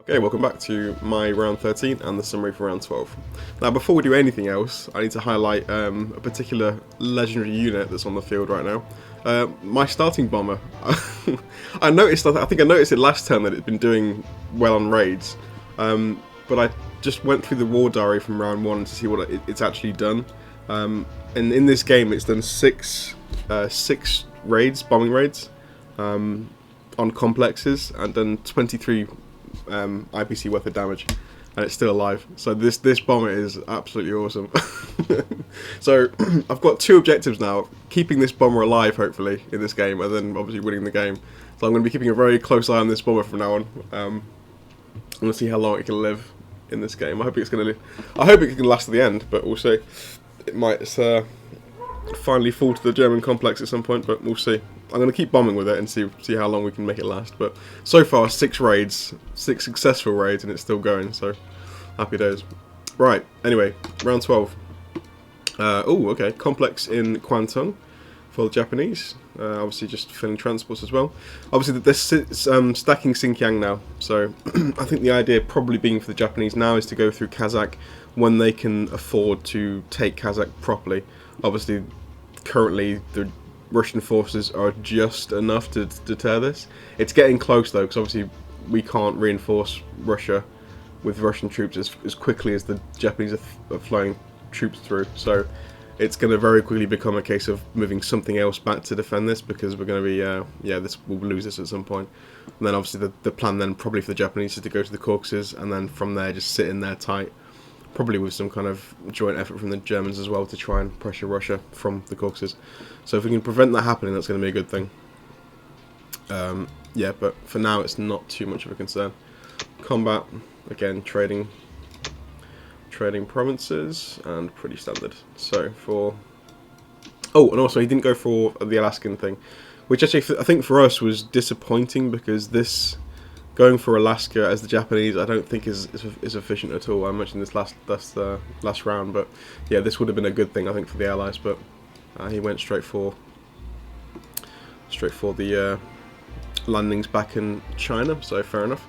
Okay, welcome back to my round 13 and the summary for round 12. Now, before we do anything else, I need to highlight a particular legendary unit that's on the field right now. My starting bomber. I noticed, I think I noticed it last turn that it's been doing well on raids, but I just went through the war diary from round 1 to see what it's actually done. And in this game, it's done six raids, bombing raids, on complexes, and done 23 IPC worth of damage, and it's still alive. So this bomber is absolutely awesome. So I've got two objectives now: keeping this bomber alive, hopefully, in this game, and then obviously winning the game. So I'm going to be keeping a very close eye on this bomber from now on. I'm going to see how long it can live in this game. I hope it's going to live. I hope it can last to the end, but we'll see. It might finally fall to the German complex at some point, but we'll see. I'm going to keep bombing with it and see how long we can make it last. But so far, 6 raids, 6 successful raids, and it's still going, so happy days. Right, anyway, round 12. Oh, okay, complex in Kwantung for the Japanese. Obviously just filling transports as well. Obviously this is stacking Xinjiang now, so I think the idea probably being for the Japanese now is to go through Kazakh when they can afford to take Kazakh properly. Obviously, currently the Russian forces are just enough to deter this. It's getting close though, because obviously we can't reinforce Russia with Russian troops as quickly as the Japanese are flowing troops through. So it's going to very quickly become a case of moving something else back to defend this, because we're going to be, we'll lose this at some point. And then obviously the plan then probably for the Japanese is to go to the Caucasus, and then from there just sit in there tight, probably with some kind of joint effort from the Germans as well to try and pressure Russia from the Caucasus. So if we can prevent that happening, that's going to be a good thing. Yeah, but for now it's not too much of a concern. Combat, again, trading provinces, and pretty standard. So for... Oh, and also he didn't go for the Alaskan thing, which actually I think for us was disappointing, because this... Going for Alaska as the Japanese, I don't think is efficient at all. I mentioned this last round, but yeah, this would have been a good thing I think for the Allies. But he went straight for the landings back in China. So fair enough.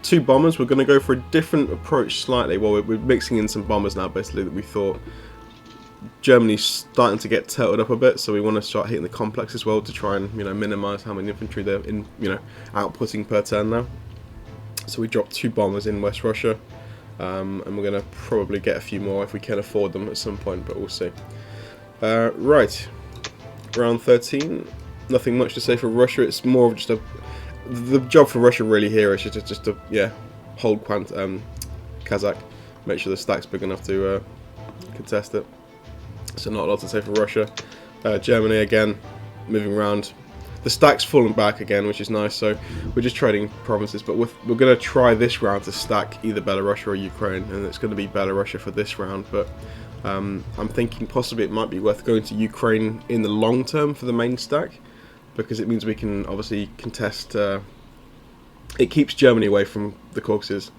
2 bombers. We're going to go for a different approach slightly. Well, we're mixing in some bombers now, basically, that we thought Germany's starting to get turtled up a bit, so we want to start hitting the complex as well to try and minimise how many infantry they're outputting per turn now. So we dropped 2 bombers in West Russia, and we're going to probably get a few more if we can afford them at some point, but we'll see. Right, round 13. Nothing much to say for Russia. It's more of just the job for Russia really here is just to hold Kazakh, make sure the stack's big enough to contest it. So not a lot to say for Russia. Germany again, moving around. The stack's fallen back again, which is nice, so we're just trading provinces, but we're going to try this round to stack either Belarus or Ukraine, and it's going to be Belarus for this round, but I'm thinking possibly it might be worth going to Ukraine in the long term for the main stack, because it means we can obviously contest, it keeps Germany away from the Caucasus,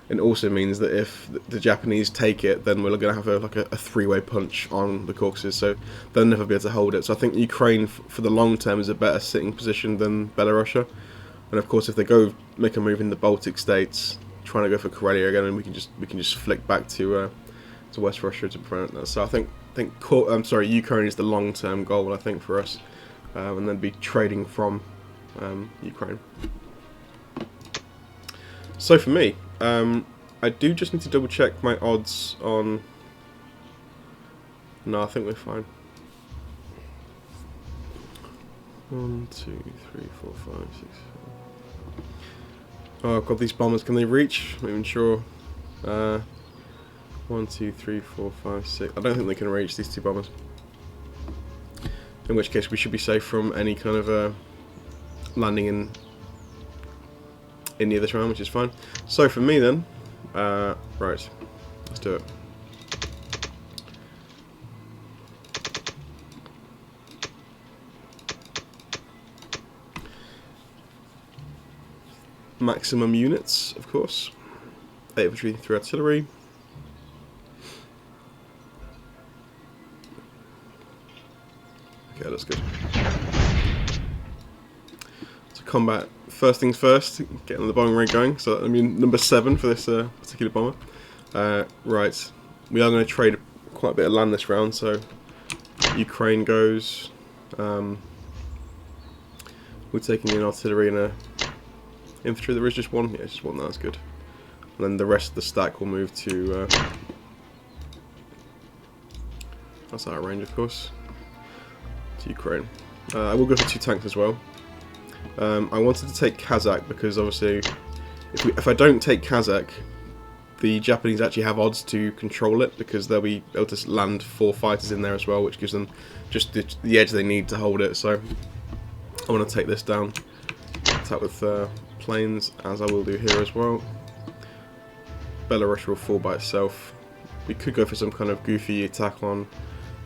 and also means that if the Japanese take it, then we're going to have a 3-way punch on the Caucasus, so they'll never be able to hold it. So I think Ukraine, for the long term, is a better sitting position than Belarus. And of course, if they go make a move in the Baltic states, trying to go for Karelia again, and we can just flick back to West Russia to prevent that. So I think Ukraine is the long term goal, I think, for us, and then be trading from Ukraine. So for me, I do just need to double check my odds on... No, I think we're fine. 1, 2, 3, 4, 5, 6, 7. Oh, I've got these bombers. Can they reach? I'm not even sure. 1, 2, 3, 4, 5, 6. I don't think they can reach, these 2 bombers. In which case we should be safe from any kind of landing in India this round, which is fine. So for me then, right, let's do it. Maximum units, of course. 8 infantry, 3 artillery. Okay, that's good. So combat first things first, getting the bombing rate going. So I mean, number 7 for this particular bomber. Right, we are going to trade quite a bit of land this round. So Ukraine goes. We're taking in artillery and infantry. There is just one. Yeah, just one. That's good. And then the rest of the stack will move to. That's out of range, of course. To Ukraine. I will go for 2 tanks as well. I wanted to take Kazakh because obviously, if I don't take Kazakh, the Japanese actually have odds to control it because they'll be able to land 4 fighters in there as well, which gives them just the edge they need to hold it. So I want to take this down, attack with planes, as I will do here as well. Belarus will fall by itself. We could go for some kind of goofy attack on,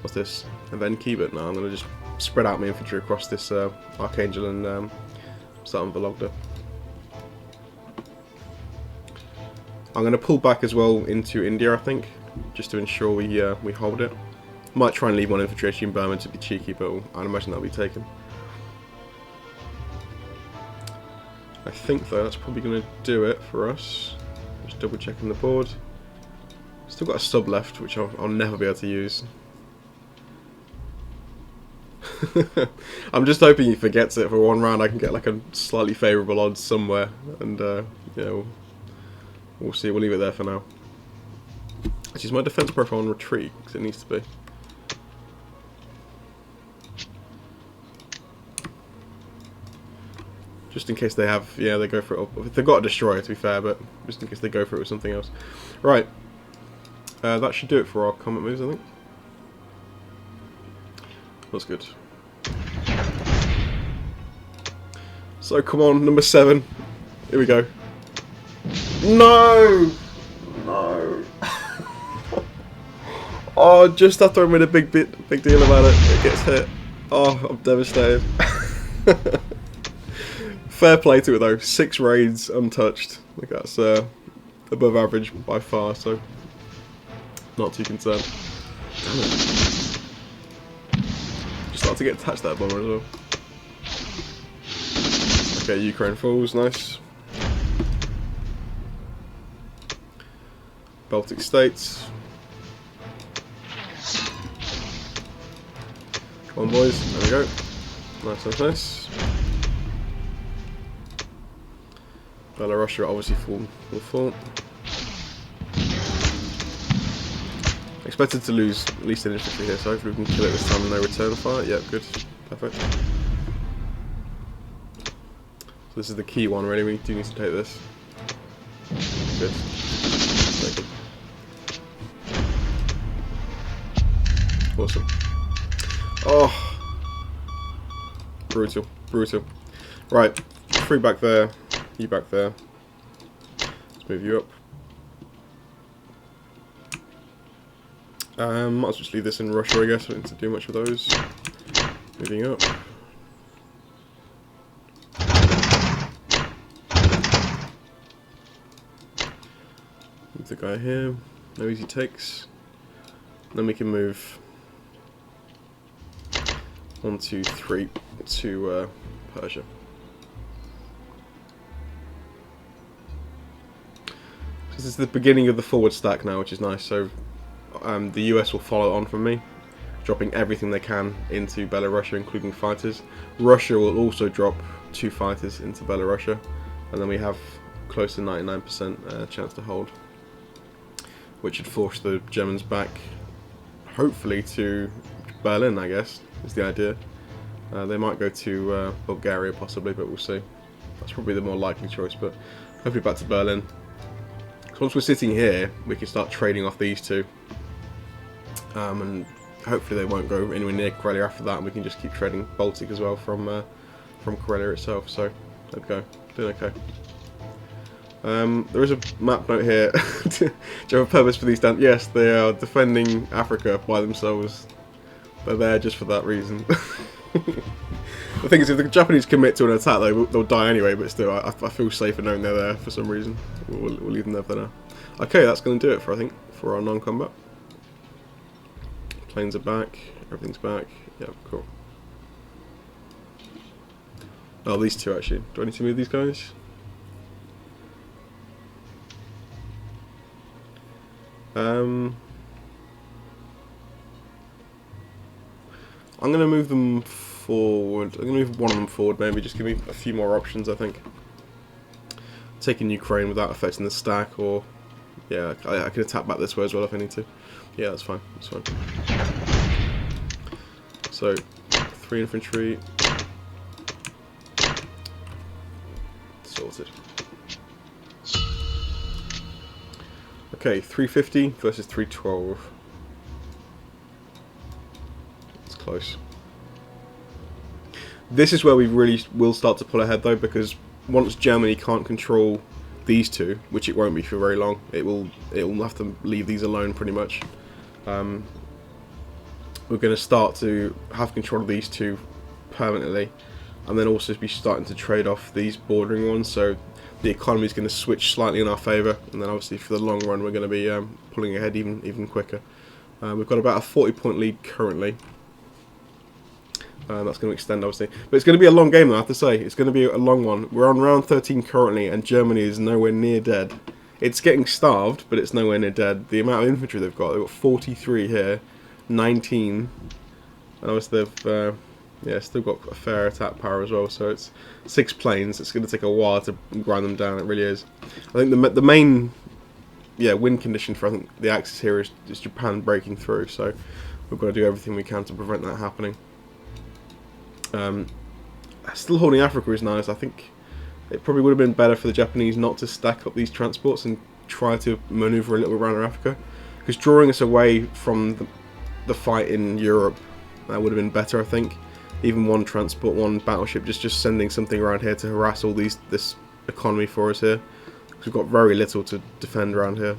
what's this, Evenki, but no, I'm going to just spread out my infantry across this Archangel and start on Vologda. I'm going to pull back as well into India, I think, just to ensure we hold it. Might try and leave one infantry in Burma to be cheeky, but I'd imagine that'll be taken. I think though that's probably going to do it for us. Just double checking the board. Still got a sub left, which I'll never be able to use. I'm just hoping he forgets it for one round. I can get like a slightly favourable odds somewhere, and yeah, we'll see. We'll leave it there for now. Let's use my defence profile on retreat because it needs to be. Just in case they have, yeah, they go for it. They've got a destroyer, to be fair, but just in case they go for it with something else. Right, that should do it for our combat moves, I think. That's good. So come on, number 7. Here we go. No! No! Oh, just after I made a big deal about it, it gets hit. Oh, I'm devastated. Fair play to it though. 6 raids untouched. Like that's above average by far, so not too concerned. Damn it. Just start to get attached to that bomber as well. Okay, Ukraine falls, nice. Baltic states. Come on boys, there we go. Nice, nice, nice. Belarus obviously will fall. Expected to lose at least an infantry here, so hopefully we can kill it this time and no return fire. Yep, good. Perfect. So this is the key one really, we do need to take this. Good. Take it. Awesome. Oh! Brutal. Brutal. Right, 3 back there. You back there. Let's move you up. Might as well just leave this in Russia, I guess. I don't need to do much of those. Moving up. Move the guy here. No easy takes. Then we can move 1, 2, 3 to Persia. This is the beginning of the forward stack now, which is nice. So the US will follow on from me, dropping everything they can into Belarus, including fighters. Russia will also drop 2 fighters into Belarus, and then we have close to 99% chance to hold, which should force the Germans back, hopefully to Berlin, I guess, is the idea. They might go to Bulgaria possibly, but we'll see. That's probably the more likely choice, but hopefully back to Berlin. Once we're sitting here, we can start trading off these 2, and hopefully they won't go anywhere near Karelia after that, and we can just keep trading Baltic as well from Karelia itself. So there we go, doing okay. There is a map note here. Do you have a purpose for these down? Yes, they are defending Africa by themselves. They're there just for that reason. The thing is, if the Japanese commit to an attack, they'll die anyway, but still, I feel safer knowing they're there for some reason. We'll leave them there for now. Okay, that's going to do it for, I think, for our non-combat. Planes are back, everything's back. Yeah, cool. Oh, these two actually. Do I need to move these guys? I'm going to move them forward. I'm going to move one of them forward maybe, just give me a few more options I think. Taking Ukraine without affecting the stack, or yeah, I can attack back this way as well if I need to. Yeah, that's fine, that's fine. So, 3 infantry. Sorted. Okay, 350 versus 312. It's close. This is where we really will start to pull ahead though, because once Germany can't control these two, which it won't be for very long, it will have to leave these alone pretty much. We're going to start to have control of these two permanently, and then also be starting to trade off these bordering ones, so the economy is going to switch slightly in our favour, and then obviously for the long run we're going to be pulling ahead even quicker. We've got about a 40-point lead currently. That's going to extend obviously, but it's going to be a long game though, I have to say. It's going to be a long one. We're on round 13 currently, and Germany is nowhere near dead. It's getting starved, but it's nowhere near dead. The amount of infantry they've got 43 here, 19, and obviously they've yeah, still got a fair attack power as well, so it's 6 planes. It's going to take a while to grind them down, it really is. I think the main win condition for I think the Axis here is Japan breaking through, so we've got to do everything we can to prevent that happening. Still holding Africa is nice. I think it probably would have been better for the Japanese not to stack up these transports and try to manoeuvre a little bit around Africa, because drawing us away from the fight in Europe, that would have been better I think. Even one transport, one battleship, just sending something around here to harass all this economy for us here. Because we've got very little to defend around here.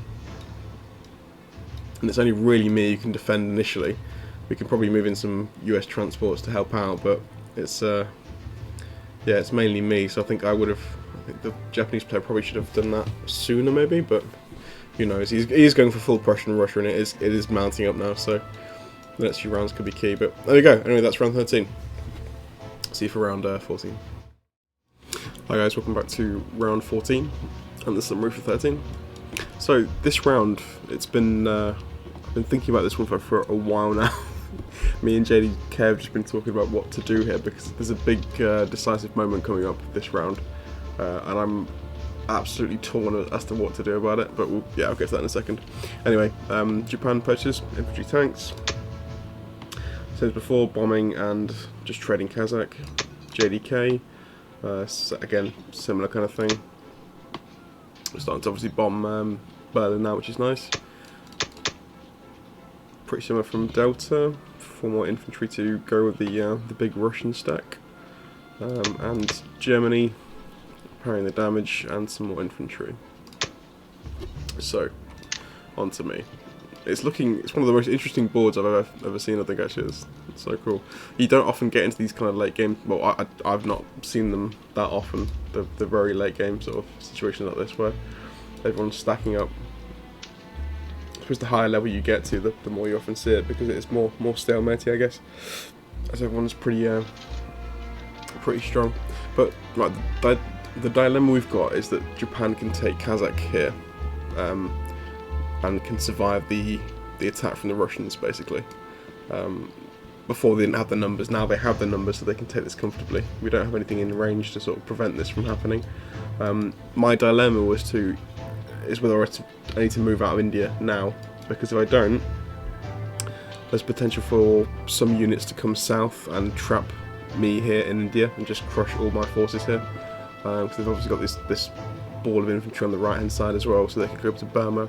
And it's only really me who can defend initially. We can probably move in some US transports to help out, but it's it's mainly me, so I think the Japanese player probably should have done that sooner maybe, but who knows. He's going for full pressure in Russia, and it is mounting up now, so the next few rounds could be key, but there we go. Anyway, that's round 13. See you for round 14. Hi guys, welcome back to round 14 and the summary for 13. So this round, I've been thinking about this one for a while now. Me and JDK have just been talking about what to do here, because there's a big decisive moment coming up this round, and I'm absolutely torn as to what to do about it, but I'll get to that in a second. Anyway, Japan purchased infantry tanks. Same as before, bombing and just trading Kazakh. JDK, again, similar kind of thing. We're starting to obviously bomb Berlin now, which is nice. Pretty similar from Delta. 4 more infantry to go with the big Russian stack. And Germany, repairing the damage, and some more infantry. So, on to me. It's one of the most interesting boards I've ever seen, I think, actually. It's so cool. You don't often get into these kind of late game, well, I've not seen them that often, the very late game sort of situations like this, where everyone's stacking up. I suppose the higher level you get to, the more you often see it, because it's more stalematey, I guess, as everyone's pretty strong. But right, the dilemma we've got is that Japan can take Kazakh here, and can survive the attack from the Russians, basically. Before they didn't have the numbers, now they have the numbers, so they can take this comfortably. We don't have anything in range to sort of prevent this from happening. My dilemma is whether I need to move out of India now, because if I don't, there's potential for some units to come south and trap me here in India and just crush all my forces here. Because they've obviously got this ball of infantry on the right hand side as well, so they could go up to Burma.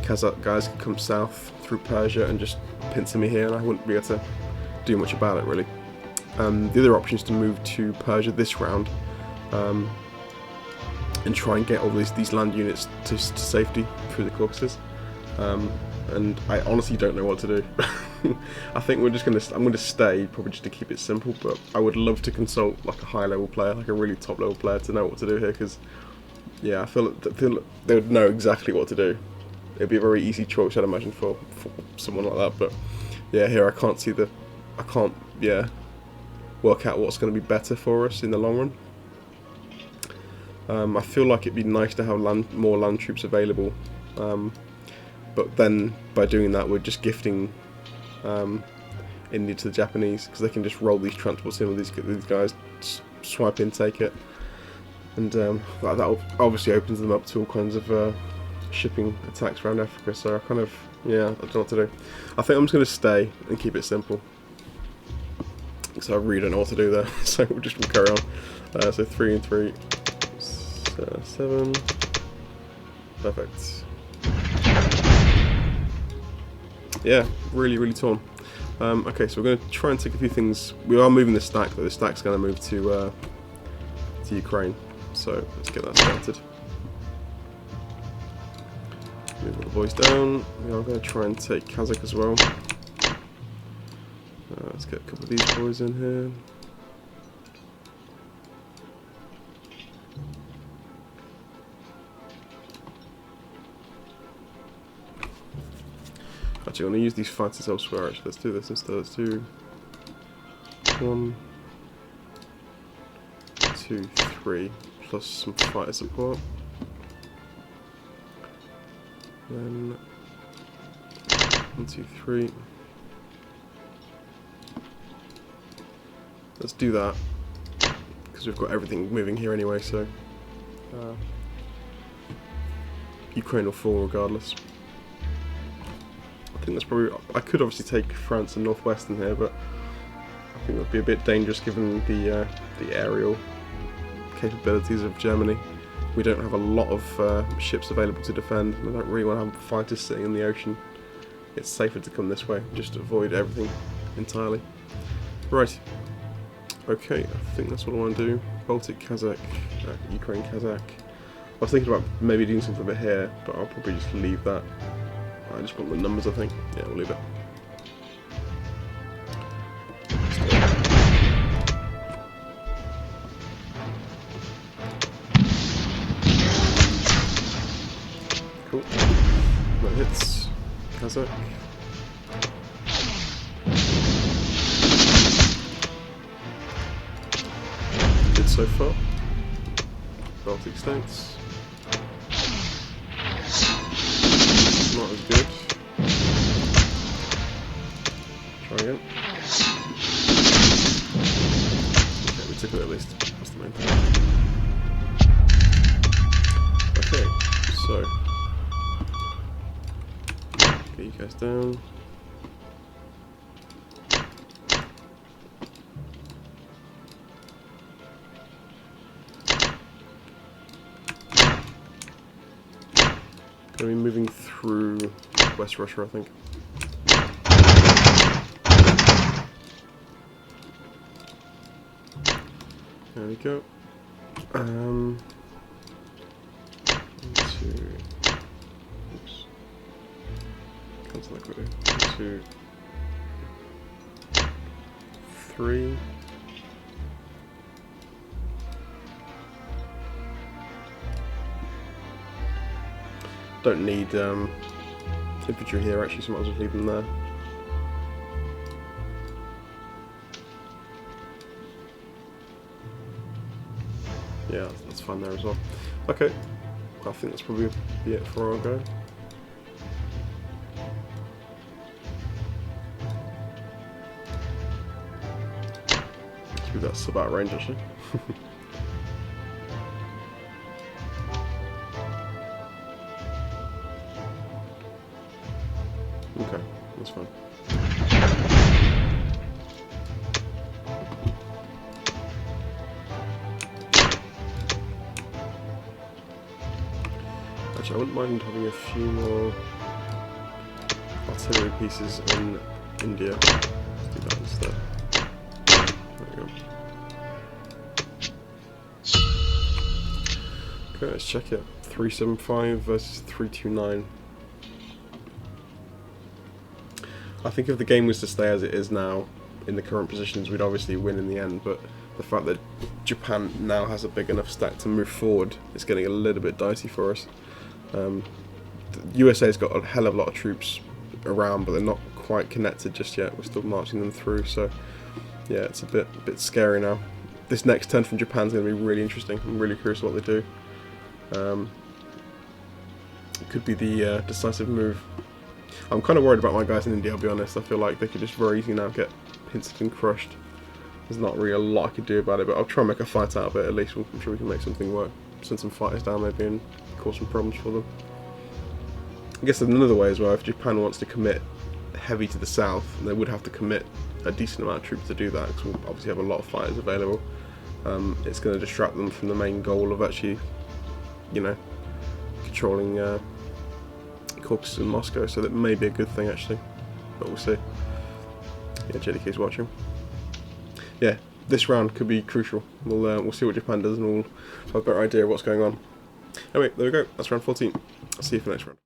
Kazakh guys could come south through Persia and just pincer me here, and I wouldn't be able to do much about it really. The other option is to move to Persia this round, and try and get all these land units to safety through the Caucasus. And I honestly don't know what to do. I think I'm gonna stay, probably just to keep it simple, but I would love to consult like a high level player, like a really top level player, to know what to do here, because yeah, I feel like they would know exactly what to do. It'd be a very easy choice, I'd imagine, for someone like that, but yeah, here I can't work out what's going to be better for us in the long run. I feel like it'd be nice to have more land troops available, but then by doing that we're just gifting India to the Japanese, because they can just roll these transports in with these guys, swipe in, take it, and that obviously opens them up to all kinds of shipping attacks around Africa. So I kind of, yeah, I don't know what to do. I think I'm just going to stay and keep it simple, so I really don't know what to do there. So we'll carry on. So 3 and 3, 7, perfect. Yeah, really torn. Okay, so we're going to try and take a few things. We are moving the stack, but the stack's going to move to Ukraine. So let's get that started. Move all the boys down. We are going to try and take Kazakh as well. Let's get a couple of these boys in here. Actually, I'm going to use these fighters elsewhere. Actually, let's do this instead. Let's do 1, 2, 3, plus some fighter support. Then 1, 2, 3. Let's do that, because we've got everything moving here anyway. So Ukraine will fall regardless. I think that's probably. I could obviously take France and Northwestern here, but I think that would be a bit dangerous given the aerial capabilities of Germany. We don't have a lot of ships available to defend. I don't really want to have fighters sitting in the ocean. It's safer to come this way, just to avoid everything entirely. Right. Okay, I think that's what I want to do. Baltic, Kazakh, Ukraine, Kazakh. I was thinking about maybe doing something a bit here, but I'll probably just leave that. I just want the numbers, I think. Yeah, we'll leave it. Cool. That hits Kazakh. Good so far. Baltic states. Not as good. Try again. Okay, we took it at least. That's the main thing. Okay, so get you guys down. Going to be moving through West Russia, I think. There we go. 1, 2. Oops. Cancel that quickly. 1, 2, 3. Don't need infantry here actually, so I might as well leave them there. Yeah, that's fine there as well. Okay, I think that's probably be it for our go. That's about range actually. Okay, that's fine. Actually, I wouldn't mind having a few more artillery pieces in India. Let's do that instead. There we go. Okay, let's check it. 375 versus 329. I think if the game was to stay as it is now, in the current positions, we'd obviously win in the end, but the fact that Japan now has a big enough stack to move forward is getting a little bit dicey for us. The USA's got a hell of a lot of troops around, but they're not quite connected just yet. We're still marching them through, so yeah, it's a bit scary now. This next turn from Japan's going to be really interesting. I'm really curious what they do. It could be the decisive move. I'm kind of worried about my guys in India, I'll be honest. I feel like they could just very easily now get pincered and crushed. There's not really a lot I could do about it, but I'll try and make a fight out of it at least. I'm sure we can make something work. Send some fighters down maybe and cause some problems for them. I guess there's another way as well. If Japan wants to commit heavy to the south, they would have to commit a decent amount of troops to do that, because we'll obviously have a lot of fighters available. It's going to distract them from the main goal of actually, you know, controlling Caucasus and Moscow, so that may be a good thing actually, but we'll see. Yeah, JDK's watching. Yeah, this round could be crucial. We'll see what Japan does, and we'll have a better idea of what's going on. Anyway, there we go. That's round 14. I'll see you for the next round.